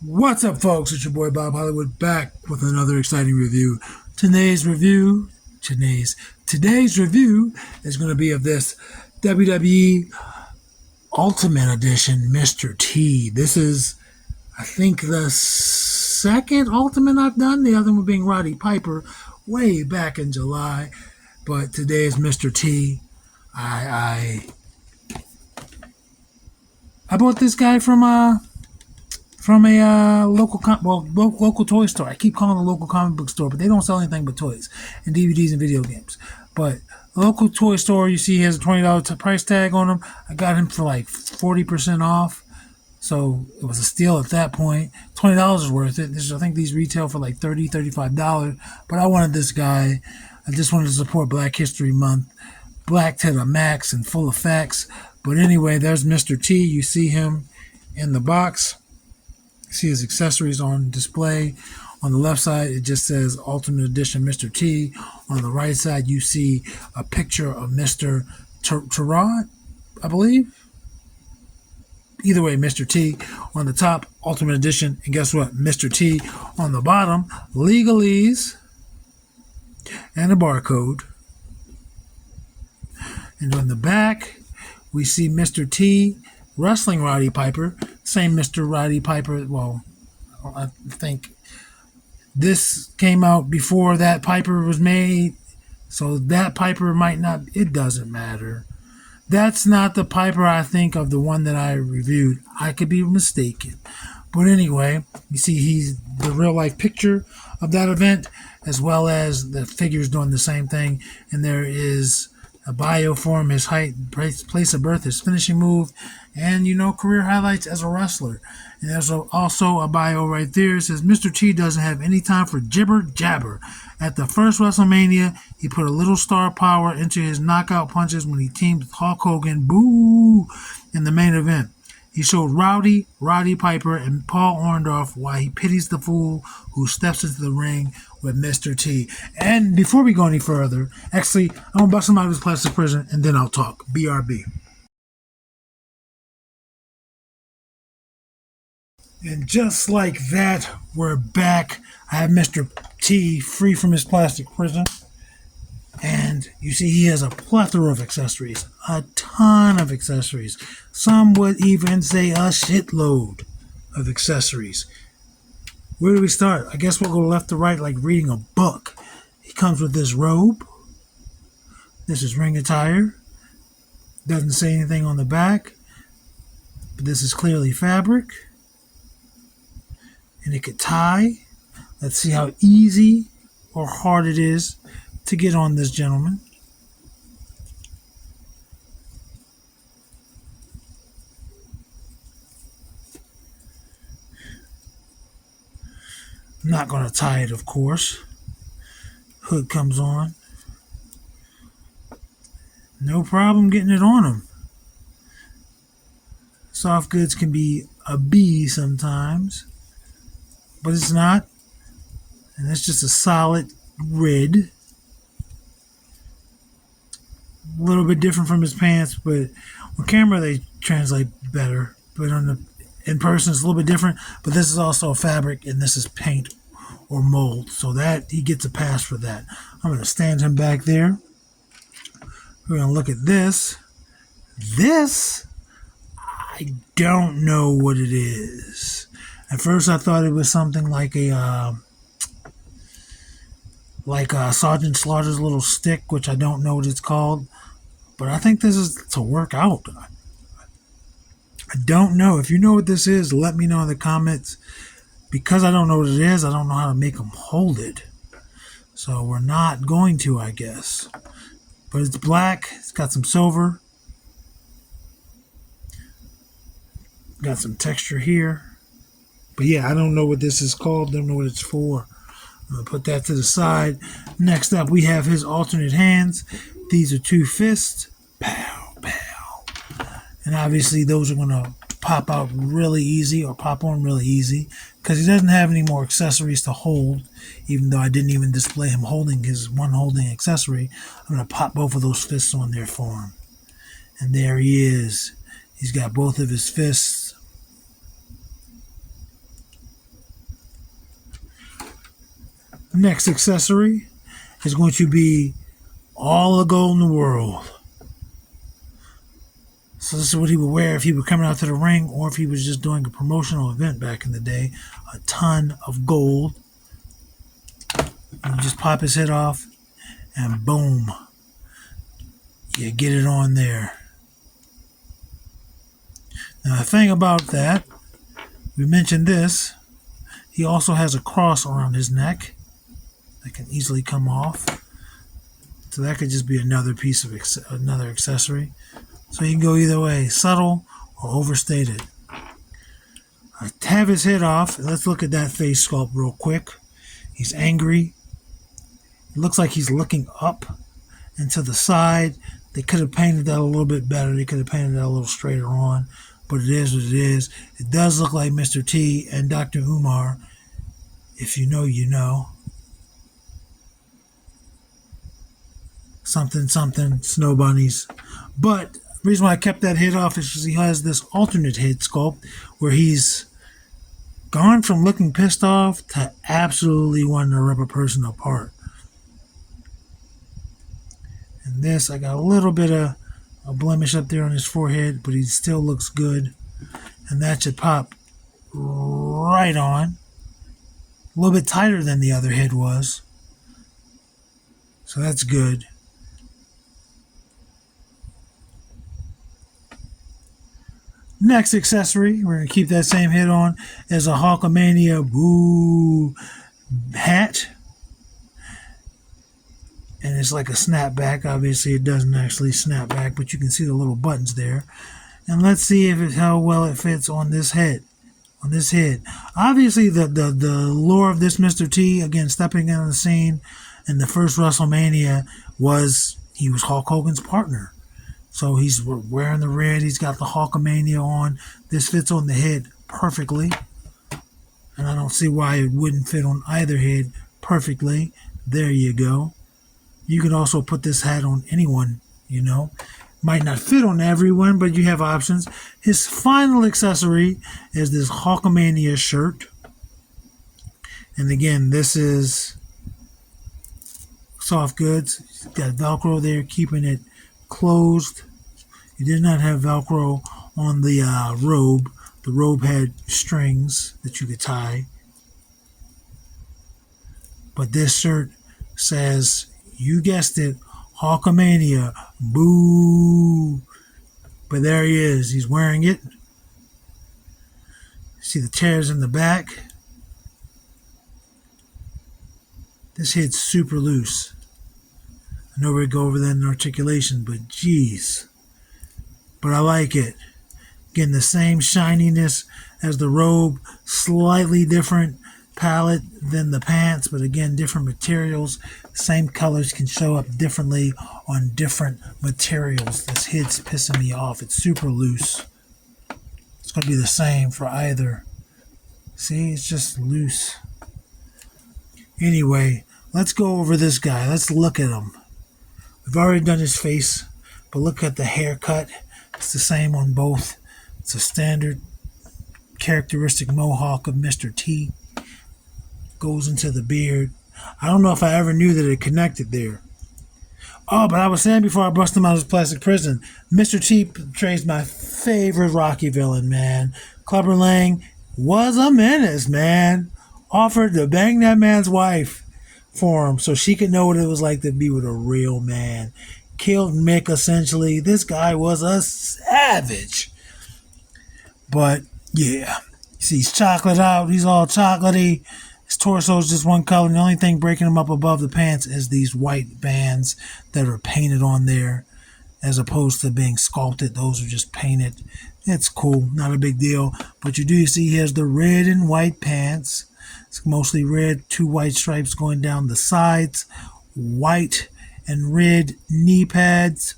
What's up, folks? It's your boy Bob Hollywood back with another exciting review. Today's review is going to be of this WWE Ultimate Edition Mr. T. This is, I think, the second Ultimate I've done. The other one being Roddy Piper way back in July. But today is Mr. T. I bought this guy from a local toy store. I keep calling it a local comic book store, but they don't sell anything but toys and DVDs and video games. But a local toy store, you see, he has a $20 price tag on him. I got him for like 40% off, so it was a steal at that point. $20 is worth it. I think these retail for like $30, $35. But I wanted this guy. I just wanted to support Black History Month. Black to the max and full of facts. But anyway, there's Mr. T. You see him in the box. See his accessories on display. On the left side, it just says Ultimate Edition Mr. T. On the right side, you see a picture of Mr. Tarot, I believe. Either way, Mr. T. On the top, Ultimate Edition. And guess what? Mr. T. On the bottom, legalese and a barcode. And on the back, we see Mr. T. wrestling Roddy Piper. Same Mr. Roddy Piper. Well, I think this came out before that Piper was made, so that Piper might not. It doesn't matter. That's not the Piper I think of, the one that I reviewed. I could be mistaken. But anyway, you see he's the real life picture of that event, as well as the figures doing the same thing. And there is a bio for him, his height, place of birth, his finishing move, and, career highlights as a wrestler. And there's also a bio right there. It says, Mr. T doesn't have any time for jibber jabber. At the first WrestleMania, he put a little star power into his knockout punches when he teamed with Hulk Hogan, boo, in the main event. He showed Roddy Piper, and Paul Orndorff why he pities the fool who steps into the ring with Mr. T. And before we go any further, actually, I'm going to bust him out of his plastic prison, and then I'll talk. BRB. And just like that, we're back. I have Mr. T free from his plastic prison. And you see he has a plethora of accessories. A ton of accessories. Some would even say a shitload of accessories. Where do we start? I guess we'll go left to right like reading a book. He comes with this robe. This is ring attire. Doesn't say anything on the back. But this is clearly fabric. And it could tie. Let's see how easy or hard it is to get on this gentleman. I'm not going to tie it, of course. Hood comes on. No problem getting it on him. Soft goods can be a bee sometimes, but it's not. And it's just a solid red. A little bit different from his pants, but on camera they translate better. But in person it's a little bit different. But this is also fabric, and this is paint or mold, so that he gets a pass for that. I'm going to stand him back there. We're going to look at this. This, I don't know what it is. At first I thought it was something like a Sergeant Slaughter's little stick, which I don't know what it's called. But I think this is to work out. I don't know. If you know what this is, let me know in the comments. Because I don't know what it is, I don't know how to make them hold it. So we're not going to, I guess. But it's black. It's got some silver. Got some texture here. But yeah, I don't know what this is called. Don't know what it's for. I'm going to put that to the side. Next up, we have his alternate hands. These are two fists. Pow, pow. And obviously, those are going to pop out really easy or pop on really easy because he doesn't have any more accessories to hold, even though I didn't even display him holding his one holding accessory. I'm going to pop both of those fists on there for him. And there he is. He's got both of his fists Next accessory is going to be all the gold in the world. So this is what he would wear if he were coming out to the ring or if he was just doing a promotional event back in the day. A ton of gold. You just pop his head off and boom. You get it on there. Now the thing about that, we mentioned this, he also has a cross around his neck that can easily come off. So that could just be another piece of another accessory. So you can go either way, subtle or overstated. I have his head off. Let's look at that face sculpt real quick. He's angry. It looks like he's looking up and to the side. They could have painted that a little bit better. They could have painted that a little straighter on. But it is what it is. It does look like Mr. T and Dr. Umar. If you know, you know. Something, something, snow bunnies. But the reason why I kept that head off is because he has this alternate head sculpt where he's gone from looking pissed off to absolutely wanting to rip a person apart. And this, I got a little bit of a blemish up there on his forehead, but he still looks good. And that should pop right on. A little bit tighter than the other head was. So that's good. Next accessory, we're going to keep that same head on, is a Hulkamania Boo hat. And it's like a snapback. Obviously, it doesn't actually snap back, but you can see the little buttons there. And let's see how well it fits on this head. On this head. Obviously, the lore of this Mr. T, again, stepping on the scene in the first WrestleMania was he was Hulk Hogan's partner. So he's wearing the red. He's got the Hulkamania on. This fits on the head perfectly. And I don't see why it wouldn't fit on either head perfectly. There you go. You can also put this hat on anyone, you know. Might not fit on everyone, but you have options. His final accessory is this Hulkamania shirt. And again, this is soft goods. It's got Velcro there, keeping it closed. He did not have Velcro on the robe. The robe had strings that you could tie. But this shirt says, you guessed it, Hulkamania, boo. But there he is. He's wearing it. See the tears in the back. This head's super loose. I know we go over that in articulation, but geez. But I like it. Getting the same shininess as the robe, slightly different palette than the pants, but again, different materials. Same colors can show up differently on different materials. This head's pissing me off. It's super loose. It's going to be the same for either. See, it's just loose. Anyway, let's go over this guy. Let's look at him. We've already done his face, but look at the haircut. It's the same on both. It's a standard characteristic mohawk of Mr. T. Goes into the beard. I don't know if I ever knew that it connected there. Oh, but I was saying before I busted him out of his plastic prison, Mr. T portrays my favorite Rocky villain, man. Clubber Lang was a menace, man. Offered to bang that man's wife for him so she could know what it was like to be with a real man. Killed Mick, essentially. This guy was a savage. But, yeah. See, he's chocolate out. He's all chocolatey. His torso is just one color. And the only thing breaking him up above the pants is these white bands that are painted on there as opposed to being sculpted. Those are just painted. It's cool. Not a big deal. But you do see he has the red and white pants. It's mostly red, 2 white stripes going down the sides, white and red knee pads.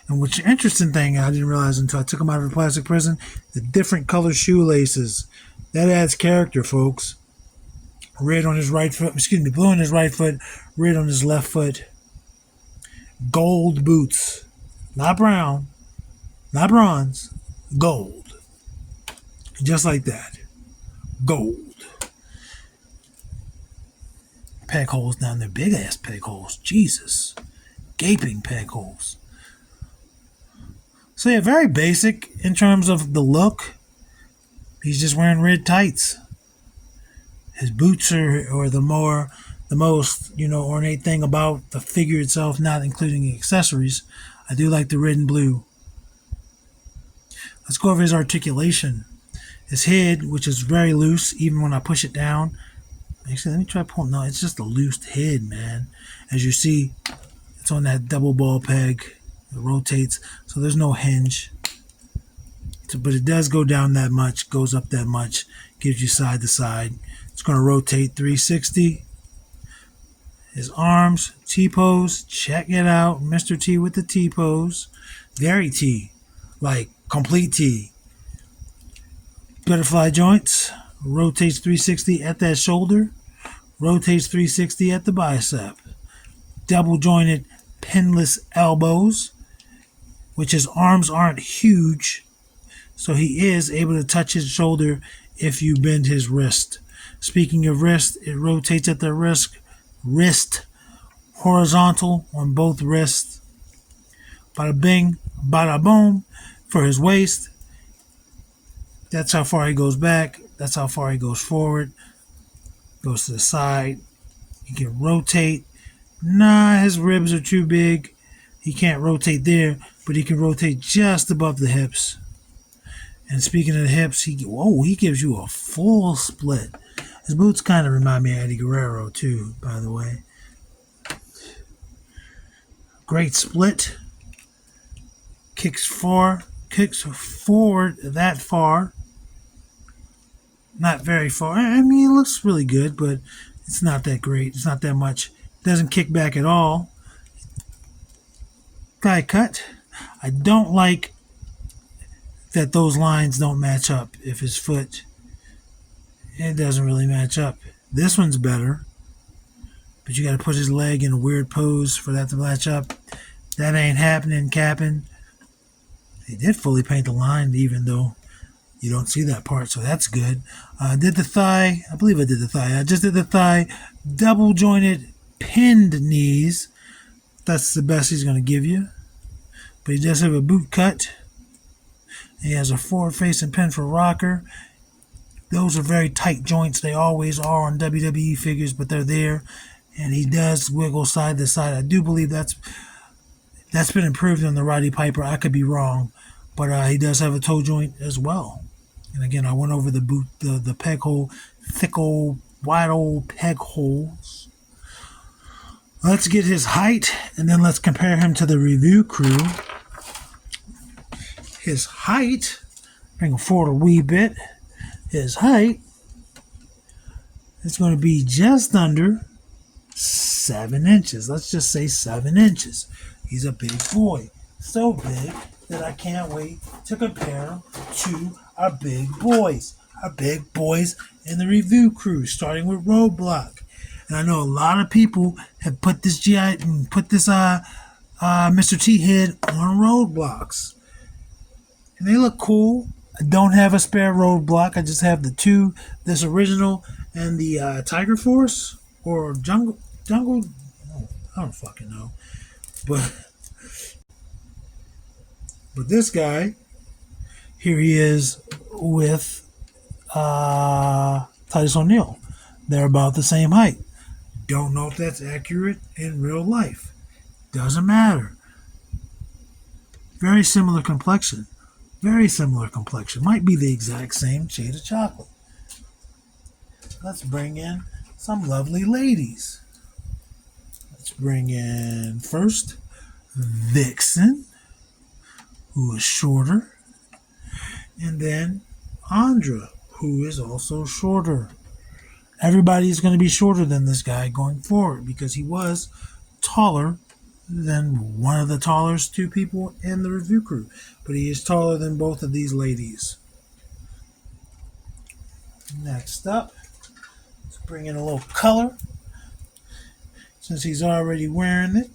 And which interesting thing I didn't realize until I took them out of the plastic prison, the different color shoelaces. That adds character, folks. Red on his right foot, blue on his right foot, red on his left foot. Gold boots. Not brown, not bronze, gold. Just like that. Gold. peg holes down there. Big ass peg holes. Jesus. Gaping peg holes. So yeah, very basic in terms of the look. He's just wearing red tights. His boots are the most, ornate thing about the figure itself, not including the accessories. I do like the red and blue. Let's go over his articulation. His head, which is very loose, even when I push it down. Actually, let me try pulling. No, it's just a loose head, man. As you see, it's on that double ball peg. It rotates, so there's no hinge. But it does go down that much, goes up that much, gives you side to side. It's going to rotate 360. His arms, T-pose, check it out. Mr. T with the T-pose. Very T, like complete T. Butterfly joints, rotates 360 at that shoulder, rotates 360 at the bicep. Double jointed pinless elbows, which his arms aren't huge, so he is able to touch his shoulder if you bend his wrist. Speaking of wrist, it rotates at the wrist horizontal on both wrists. Bada bing, bada boom for his waist. That's how far he goes back. That's how far he goes forward. Goes to the side. He can rotate. Nah, his ribs are too big. He can't rotate there, but he can rotate just above the hips. And speaking of the hips, he gives you a full split. His boots kind of remind me of Eddie Guerrero too, by the way. Great split. Kicks forward that far. Not very far. I mean, it looks really good, but it's not that great. It's not that much. Doesn't kick back at all. Guy cut. I don't like that those lines don't match up. If his foot, it doesn't really match up. This one's better, but you got to put his leg in a weird pose for that to match up. That ain't happening, Cap'n. They did fully paint the line, even though you don't see that part, so that's good. Did the thigh. I believe I did the thigh. I just did the thigh. Double jointed pinned knees. That's the best he's going to give you. But he does have a boot cut. He has a forward facing pin for rocker. Those are very tight joints. They always are on WWE figures, but they're there. And he does wiggle side to side. I do believe that's been improved on the Roddy Piper. I could be wrong, but he does have a toe joint as well. And again, I went over the peg hole, thick old, wide old peg holes. Let's get his height, and then let's compare him to the review crew. His height, bring him forward a wee bit. His height is going to be just under 7 inches. Let's just say 7 inches. He's a big boy. So big that I can't wait to compare him to our big boys. Our big boys in the review crew, starting with Roadblock. And I know a lot of people have put this Mr. T head on Roadblocks. And they look cool. I don't have a spare Roadblock. I just have the two, this original and the Tiger Force or Jungle. I don't fucking know. But this guy, here he is with Titus O'Neil. They're about the same height. Don't know if that's accurate in real life. Doesn't matter. Very similar complexion. Very similar complexion. Might be the exact same shade of chocolate. Let's bring in some lovely ladies. Let's bring in first Vixen, who is shorter, and then Andra, who is also shorter. Everybody's going to be shorter than this guy going forward because he was taller than one of the tallest two people in the review crew. But he is taller than both of these ladies. Next up, let's bring in a little color. Since he's already wearing it,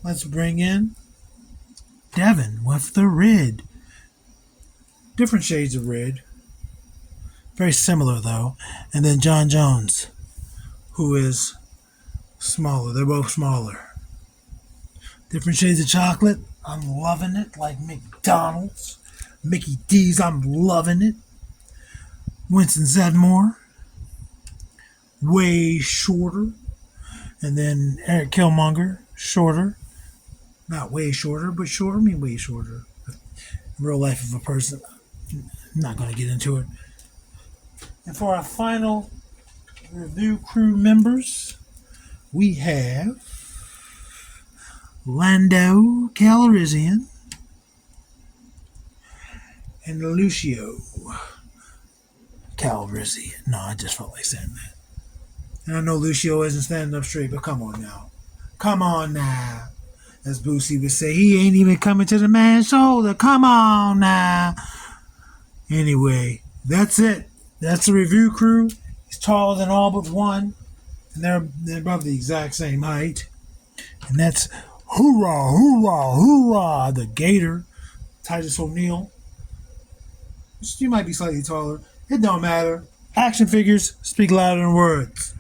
let's bring in Devin with the red. Different shades of red. Very similar though. And then John Jones, who is Smaller. They're both smaller. Different shades of chocolate. I'm loving it. Like McDonald's. Mickey D's. I'm loving it. Winston Zedmore. Way shorter. And then Eric Killmonger. Shorter. Not way shorter, but shorter. I mean way shorter. Real life of a person. I'm not going to get into it. And for our final review crew members, we have Lando Calrissian and Lucio Calrissian. No, I just felt like saying that. And I know Lucio isn't standing up straight, but come on now. Come on now. As Boosie would say, he ain't even coming to the man's shoulder. Come on now. Anyway, that's it. That's the review crew. He's taller than all but one. And they're about the exact same height. And that's hoorah, hoorah, hoorah, the Gator, Titus O'Neil. You might be slightly taller. It don't matter. Action figures speak louder than words.